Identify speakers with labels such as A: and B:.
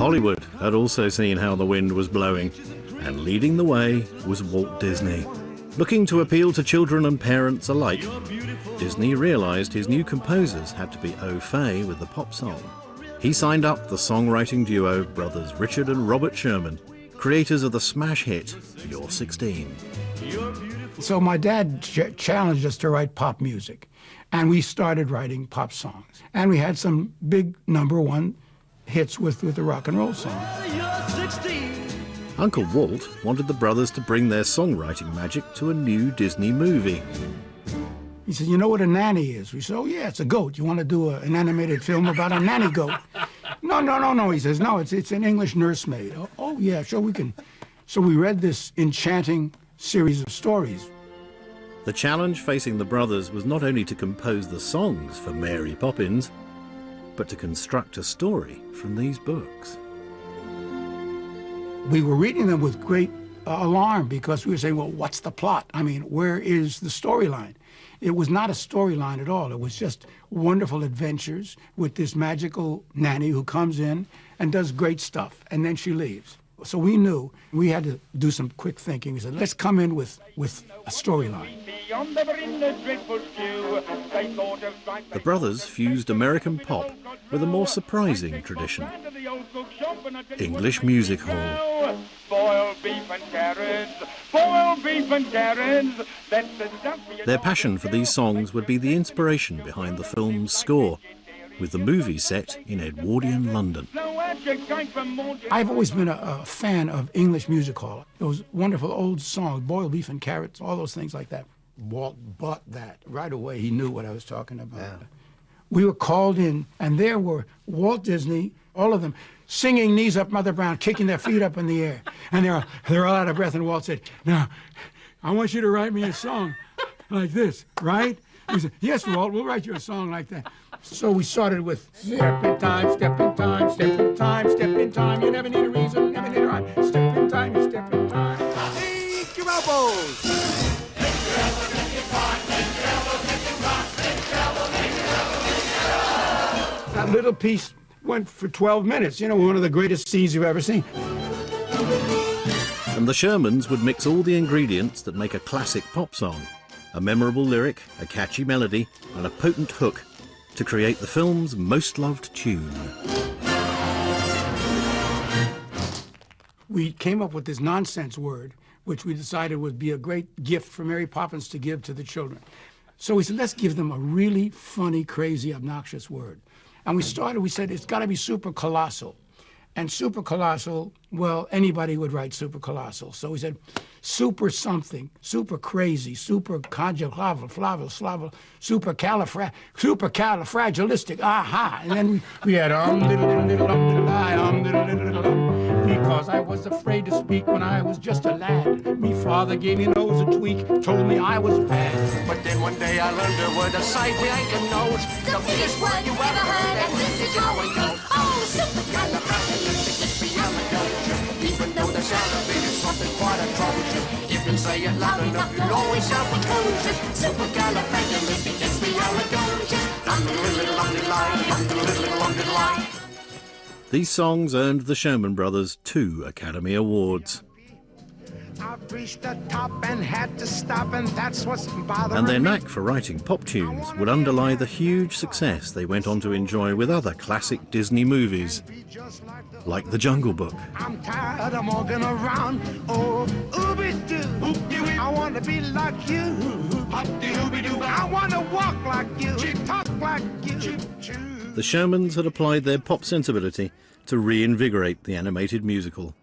A: Hollywood had also seen how the wind was blowing, and leading the way was Walt Disney. Looking to appeal to children and parents alike, Disney realised his new composers had to be au fait with the pop song. He signed up the songwriting duo brothers Richard and Robert Sherman, creators of the smash hit You're 16.
B: So my dad challenged us to write pop music, and we started writing pop songs. And we had some big #1 hits with the rock and roll song.
A: Uncle Walt wanted the brothers to bring their songwriting magic to a new Disney movie.
B: He said, "You know what a nanny is?" We said, "Oh yeah, it's a goat. You want to do an animated film about a nanny goat?" No. He says, "No, it's an English nursemaid." Oh yeah, sure we can. So we read this enchanting series of stories.
A: The challenge facing the brothers was not only to compose the songs for Mary Poppins, but to construct a story from these books.
B: We were reading them with great alarm because we were saying, well, what's the plot? I mean, where is the storyline? It was not a storyline at all. It was just wonderful adventures with this magical nanny who comes in and does great stuff, and then she leaves. So we knew we had to do some quick thinking. We said, let's come in with a storyline.
A: The brothers fused American pop with a more surprising tradition: English music hall. Their passion for these songs would be the inspiration behind the film's score, with the movie set in Edwardian London.
B: I've always been a fan of English music hall. Those wonderful old songs, boiled beef and carrots, all those things like that. Walt bought that. Right away, he knew what I was talking about. Yeah. We were called in, and there were Walt Disney, all of them, singing Knees Up, Mother Brown, kicking their feet up in the air. And they're all out of breath, and Walt said, "Now, I want you to write me a song like this, right?" We said, "Yes, Walt, we'll write you a song like that." So we started with step in time, step in time, step in time, step in time. You never need a reason, never need a rhyme. Step in time, you step in time. Take your elbows. That little piece went for 12 minutes. You know, one of the greatest scenes you've ever seen.
A: And the Shermans would mix all the ingredients that make a classic pop song: a memorable lyric, a catchy melody, and a potent hook, to create the film's most loved tune. We came up with this nonsense word, which we decided would be a great gift for Mary Poppins to give to the children. So we said, let's give them a really funny, crazy, obnoxious word. And we said, it's got to be super colossal. And super colossal, well, anybody would write super colossal. So we said, super something, super crazy, super supercalifragilistic, aha. And then we had because I was afraid to speak when I was just a lad. Me father gave me nose a tweak, told me I was bad. But then one day I learned a word a sight we ain't a nose.
C: The biggest word you ever heard, and this is how it goes. Oh, supercalifragilistic, even though the sound of it is something quite atrocious. If you say it loud enough, you'll always sound precocious. Supercalifragilistic,
A: These songs earned the Sherman brothers 2 Academy Awards.
B: I've reached the top and had to stop, and that's what's bothering me.
A: And their knack for writing pop tunes would underlie the huge success they went on to enjoy with other classic Disney movies, like The Jungle Book.
B: I'm tired of walking around, oh, ooby-doo. I want to be like you. I want to walk like you, talk like you.
A: The Shermans had applied their pop sensibility to reinvigorate the animated musical.